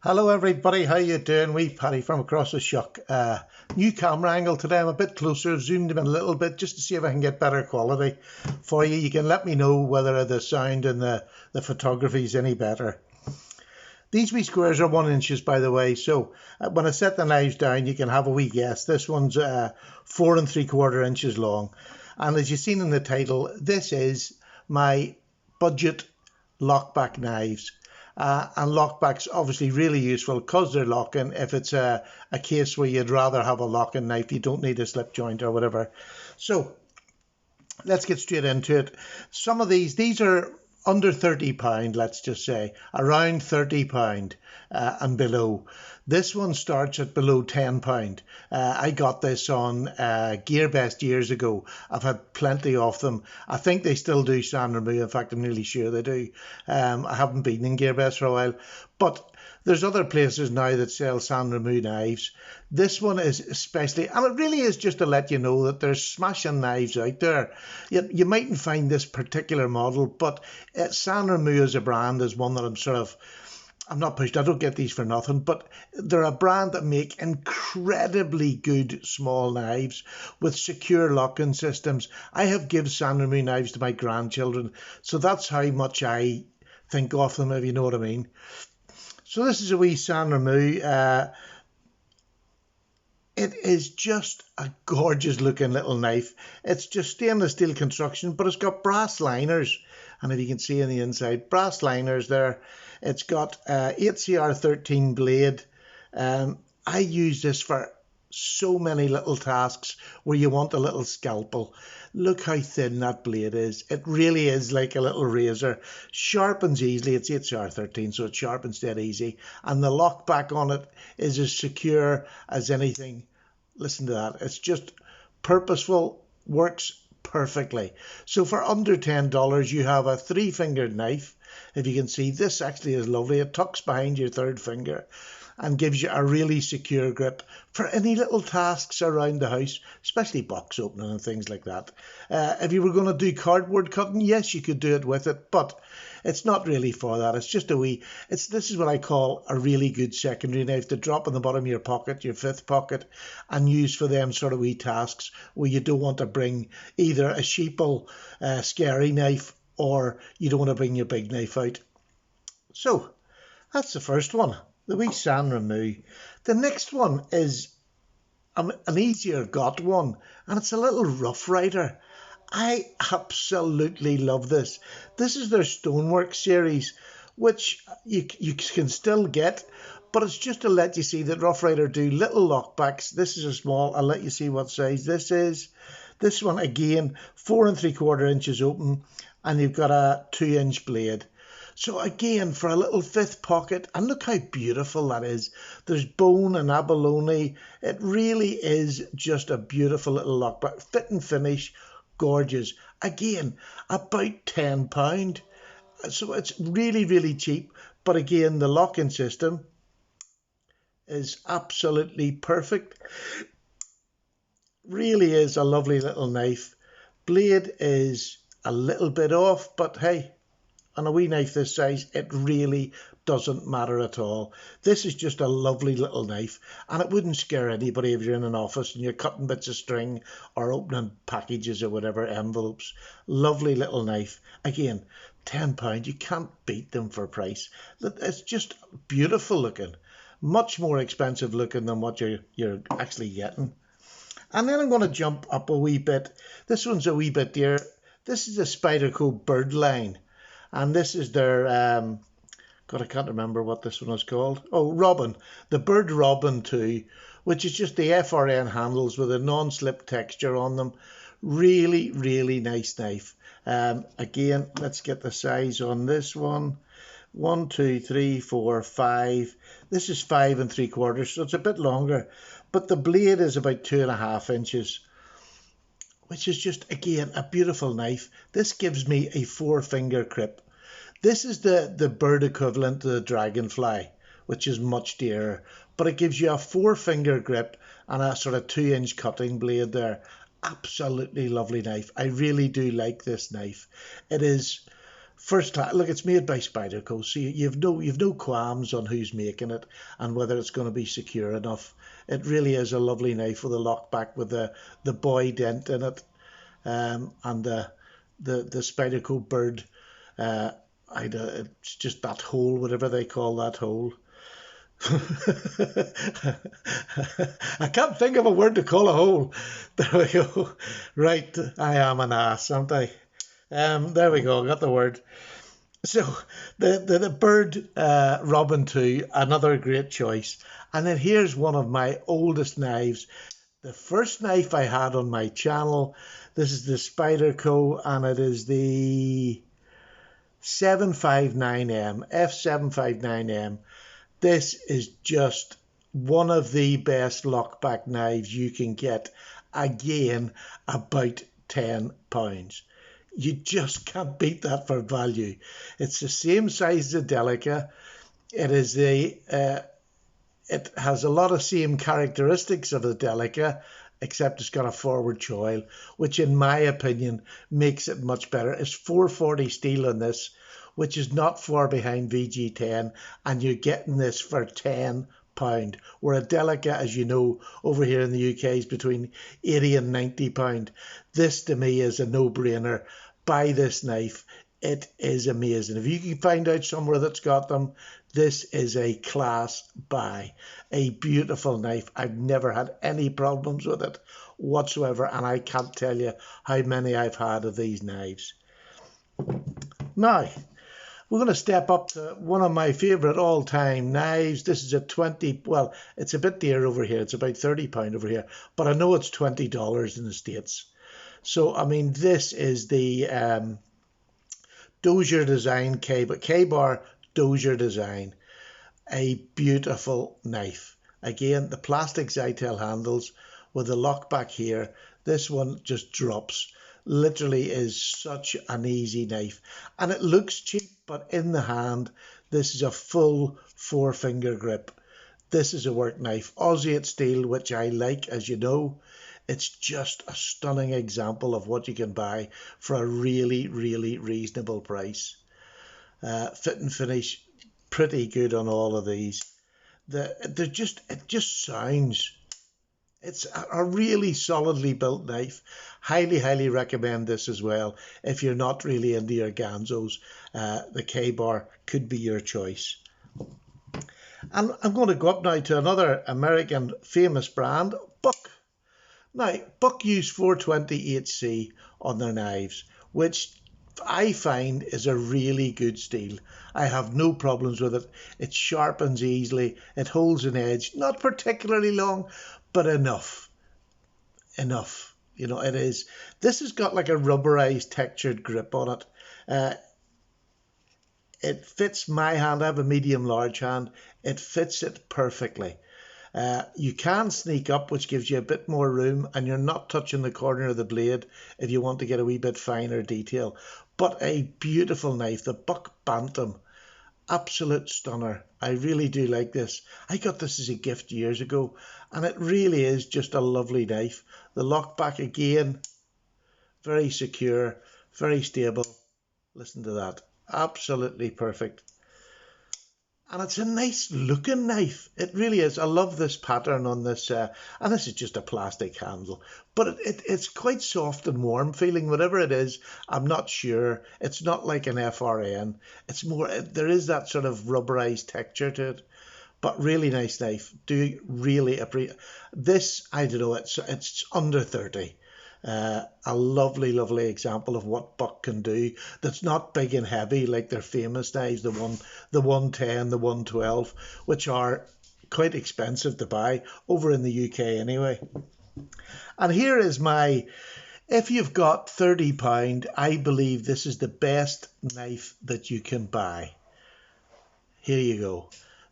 Hello everybody, how you doing? Wee Paddy from across the shuck. New camera angle today. I'm a bit closer. I've zoomed in a little bit just to see if I can get better quality for you. You can let me know whether the sound and the photography is any better. These wee squares are 1 inches, by the way, so when I set the knives down you can have a wee guess. This one's 4 3/4 inches long, and as you've seen in the title, this is my budget lockback knives. And lockback's obviously really useful because they're locking. If it's a case where you'd rather have a locking knife, you don't need a slip joint or whatever. So let's get straight into it. Some of these are under £30, let's just say, around £30 and below. This one starts at below £10. I got this on GearBest years ago. I've had plenty of them. I think they still do San Remo. In fact, I'm nearly sure they do. I haven't been in GearBest for a while, but there's other places now that sell San Remo knives. This one is especially, and it really is just to let you know that there's smashing knives out there. You mightn't find this particular model, but San Remo as a brand is one that I'm not pushed. I don't get these for nothing, but they're a brand that make incredibly good small knives with secure locking systems. I have given San Remo knives to my grandchildren, so that's how much I think of them, if you know what I mean. So this is a wee San Remo. It is just a gorgeous looking little knife. It's just stainless steel construction, but it's got brass liners. And if you can see on the inside, brass liners there. It's got 8CR13 blade. I use this for so many little tasks where you want a little scalpel. Look how thin that blade is. It really is like a little razor. Sharpens easily. It's 8CR13, so it sharpens dead easy. And the lockback on it is as secure as anything. Listen to that. It's just purposeful, works perfectly. So for under $10, you have a 3-fingered knife. If you can see, this actually is lovely. It tucks behind your third finger and gives you a really secure grip for any little tasks around the house, especially box opening and things like that. If you were going to do cardboard cutting, yes, you could do it with it, but it's not really for that. It's just this is what I call a really good secondary knife to drop in the bottom of your pocket, your fifth pocket, and use for them sort of wee tasks where you don't want to bring either a sheeple, scary knife, or you don't want to bring your big knife out. So that's the first one, the wee San Remo. The next one is an easier got one, and it's a little Rough Rider. I absolutely love this. This is their Stonework series, which you can still get, but it's just to let you see that Rough Rider do little lockbacks. This is a small. I'll let you see what size this is. This one again, 4 3/4 inches open, and you've got a 2-inch blade. So again, for a little fifth pocket, and look how beautiful that is. There's bone and abalone. It really is just a beautiful little lockback. Fit and finish, gorgeous. Again, about £10. So it's really, really cheap. But again, the locking system is absolutely perfect. Really is a lovely little knife. Blade is a little bit off, but hey, on a wee knife this size, it really doesn't matter at all. This is just a lovely little knife, and it wouldn't scare anybody if you're in an office and you're cutting bits of string or opening packages or whatever, envelopes. Lovely little knife. Again, £10. You can't beat them for price. It's just beautiful looking. Much more expensive looking than what you're actually getting. And then I'm going to jump up a wee bit. This one's a wee bit dear. This is a Spyderco bird line. And this is their, God, I can't remember what this one was called. Oh, Robin. The Bird Robin 2, which is just the FRN handles with a non-slip texture on them. Really, really nice knife. Again, let's get the size on this one. 1, 2, 3, 4, 5. This is 5 3/4, so it's a bit longer. But the blade is about 2.5 inches. Which is just, again, a beautiful knife. This gives me a 4-finger grip. This is the bird equivalent to the Dragonfly, which is much dearer. But it gives you a 4-finger grip and a sort of 2-inch cutting blade there. Absolutely lovely knife. I really do like this knife. It is First time, look, it's made by Spyderco, so you've no qualms on who's making it and whether it's going to be secure enough. It really is a lovely knife with a lockback with the boy dent in it, and the Spyderco bird. It's just that hole, whatever they call that hole. I can't think of a word to call a hole. There we go. Right, I am an ass, aren't I? There we go, got the word. So the bird robin too, another great choice. And then here's one of my oldest knives. The first knife I had on my channel. This is the Spyderco, and it is the 759M, F759M. This is just one of the best lockback knives you can get. Again, about £10. You just can't beat that for value. It's the same size as the Delica. It is it has a lot of same characteristics of the Delica, except it's got a forward choil, which in my opinion makes it much better. It's 440 steel on this, which is not far behind VG10, and you're getting this for £10. Where a Delica, as you know, over here in the UK is between £80 and £90. This to me is a no-brainer. Buy this knife. It is amazing. If you can find out somewhere that's got them, this is a class buy. A beautiful knife. I've never had any problems with it whatsoever, and I can't tell you how many I've had of these knives. Now, we're going to step up to one of my favourite all-time knives. This is a 20, well, it's a bit dear over here. It's about £30 over here, but I know it's $20 in the States. So, I mean, this is the Dozier design K-bar Dozier design. A beautiful knife. Again, the plastic Zytel handles with the lockback here. This one just drops. Literally is such an easy knife, and it looks cheap, but in the hand this is a full 4-finger grip. This is a work knife. Aussie steel, which I like, as you know. It's just a stunning example of what you can buy for a really reasonable price. Fit and finish pretty good on all of these. It just sounds. It's a really solidly built knife. Highly recommend this as well. If you're not really into your Ganzos, the K-bar could be your choice. And I'm going to go up now to another American famous brand, Buck. Now, Buck use 420HC on their knives, which I find is a really good steel. I have no problems with it. It sharpens easily. It holds an edge, not particularly long, but enough. You know, it is. This has got like a rubberized textured grip on it. It fits my hand. I have a medium large hand. It fits it perfectly. You can sneak up, which gives you a bit more room, and you're not touching the corner of the blade if you want to get a wee bit finer detail. But a beautiful knife, the Buck Bantam. Absolute stunner. I really do like this. I got this as a gift years ago, and it really is just a lovely knife. The lockback again, very secure, very stable. Listen to that. Absolutely perfect. And it's a nice looking knife. It really is. I love this pattern on this. And this is just a plastic handle. But it's quite soft and warm feeling. Whatever it is, I'm not sure. It's not like an FRN. It's more, there is that sort of rubberized texture to it. But really nice knife. Do really appreciate this. I don't know. It's under 30. A lovely example of what Buck can do. That's not big and heavy like their famous knives, the 110, the 112, which are quite expensive to buy over in the UK anyway. And here is my, if you've got £30, I believe this is the best knife that you can buy. Here you go.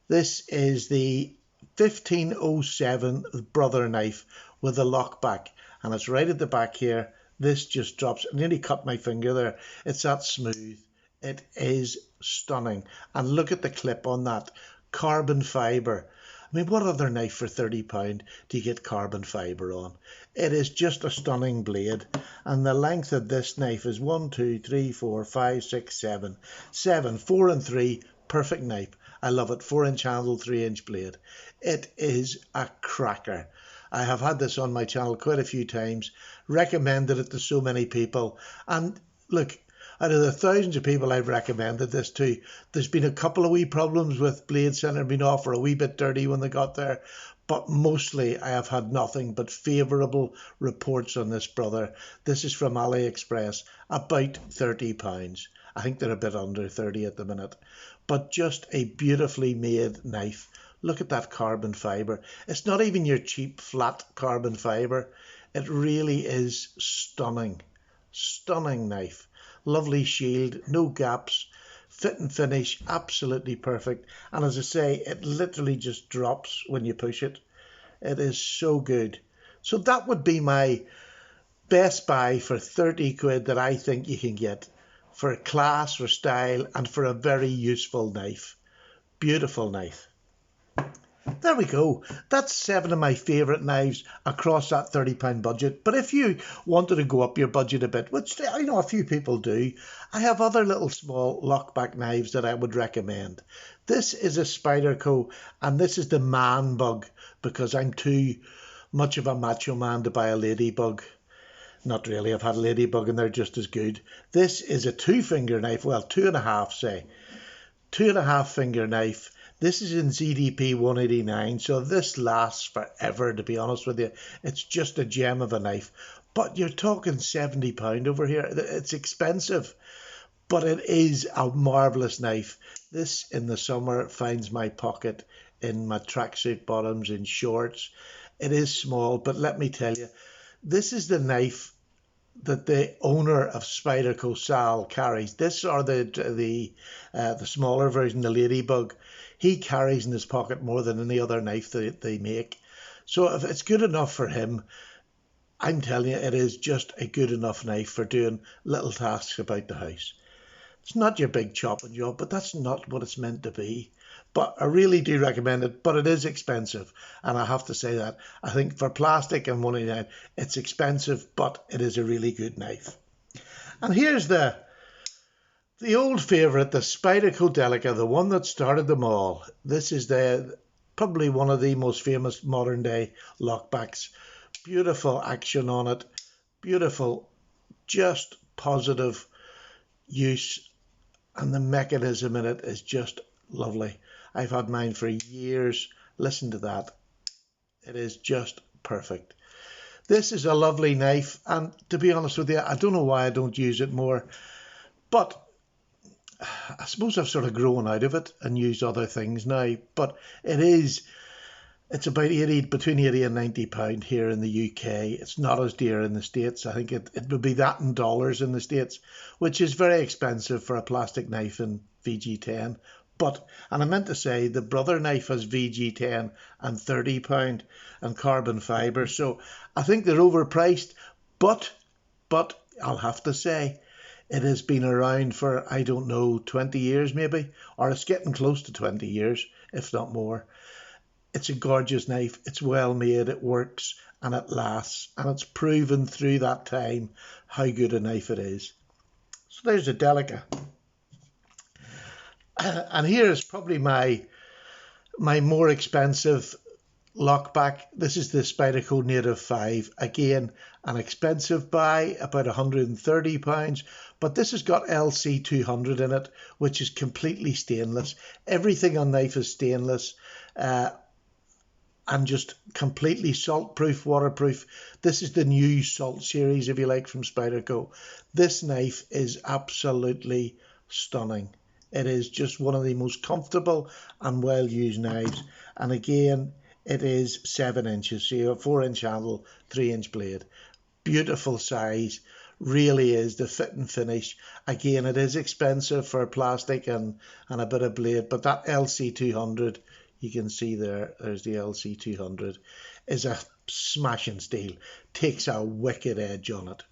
This is the 1507 brother knife with a lockback. And it's right at the back here. This just drops. I nearly cut my finger there. It's that smooth. It is stunning. And look at the clip on that. Carbon fibre. I mean, what other knife for £30 do you get carbon fibre on? It is just a stunning blade. And the length of this knife is 1, 2, 3, 4, 5, 6, 7. 7, 4 and 3, perfect knife. I love it. 4-inch handle, 3-inch blade. It is a cracker. I have had this on my channel quite a few times, recommended it to so many people. And look, out of the thousands of people I've recommended this to, there's been a couple of wee problems with blades that have been off or a wee bit dirty when they got there. But mostly I have had nothing but favourable reports on this brother. This is from AliExpress, about £30. I think they're a bit under 30 at the minute. But just a beautifully made knife. Look at that carbon fibre. It's not even your cheap flat carbon fibre. It really is stunning. Stunning knife. Lovely shield, no gaps, fit and finish, absolutely perfect. And as I say, it literally just drops when you push it. It is so good. So that would be my best buy for 30 quid that I think you can get for class, for style, and for a very useful knife. Beautiful knife. There we go. That's 7 of my favourite knives across that £30 budget. But if you wanted to go up your budget a bit, which I know a few people do, I have other little small lockback knives that I would recommend. This is a Spyderco, and this is the man bug, because I'm too much of a macho man to buy a ladybug. Not really, I've had a ladybug and they're just as good. This is a 2-finger knife, well, 2.5 say. 2.5 finger knife. This is in ZDP 189, so this lasts forever, to be honest with you. It's just a gem of a knife. But you're talking £70 over here. It's expensive, but it is a marvellous knife. This, in the summer, finds my pocket in my tracksuit bottoms, in shorts. It is small, but let me tell you, this is the knife that the owner of Spyderco, Sal, carries. This, or the smaller version, the Ladybug, he carries in his pocket more than any other knife that they make. So if it's good enough for him, I'm telling you, it is just a good enough knife for doing little tasks about the house. It's not your big chopping job, but that's not what it's meant to be. But I really do recommend it, but it is expensive. And I have to say that. I think for plastic and $1.99, it's expensive, but it is a really good knife. And here's the old favourite, the Spyderco Delica, the one that started them all. This is probably one of the most famous modern day lockbacks. Beautiful action on it. Beautiful, just positive use. And the mechanism in it is just lovely. I've had mine for years. Listen to that. It is just perfect. This is a lovely knife. And to be honest with you, I don't know why I don't use it more. But I suppose I've sort of grown out of it and used other things now. But it's about between 80 and £90 here in the UK. It's not as dear in the States. I think it would be that in dollars in the States, which is very expensive for a plastic knife in VG10. And I meant to say, the brother knife has VG10 and £30 and carbon fibre. So I think they're overpriced. But I'll have to say, it has been around for, I don't know, 20 years maybe, or it's getting close to 20 years, if not more. It's a gorgeous knife. It's well made. It works and it lasts. And it's proven through that time how good a knife it is. So there's a Delica. And here is probably my more expensive lockback. This is the Spyderco Native 5. Again, an expensive buy, about £130. But this has got LC200 in it, which is completely stainless. Everything on knife is stainless. And just completely salt-proof, waterproof. This is the new Salt series, if you like, from Spyderco. This knife is absolutely stunning. It is just one of the most comfortable and well-used knives. And again, it is 7 inches, so you have a 4-inch handle, 3-inch blade. Beautiful size, really is. The fit and finish. Again, it is expensive for plastic and a bit of blade, but that LC200, you can see there's the LC200, is a smashing steel. Takes a wicked edge on it.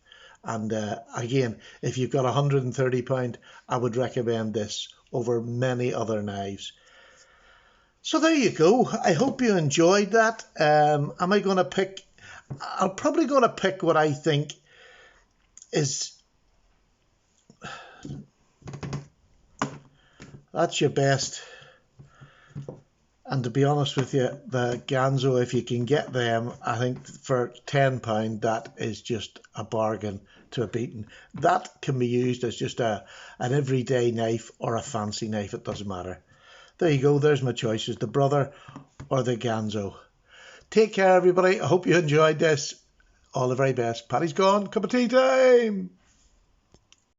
And again, if you've got £130, I would recommend this over many other knives. So there you go. I hope you enjoyed that. Am I going to pick? I'm probably going to pick what I think is. That's your best. And to be honest with you, the Ganzo, if you can get them, I think for £10, that is just a bargain to a beating. That can be used as just an everyday knife or a fancy knife. It doesn't matter. There you go. There's my choices, the Brother or the Ganzo. Take care, everybody. I hope you enjoyed this. All the very best. Paddy's gone. Cup of tea time.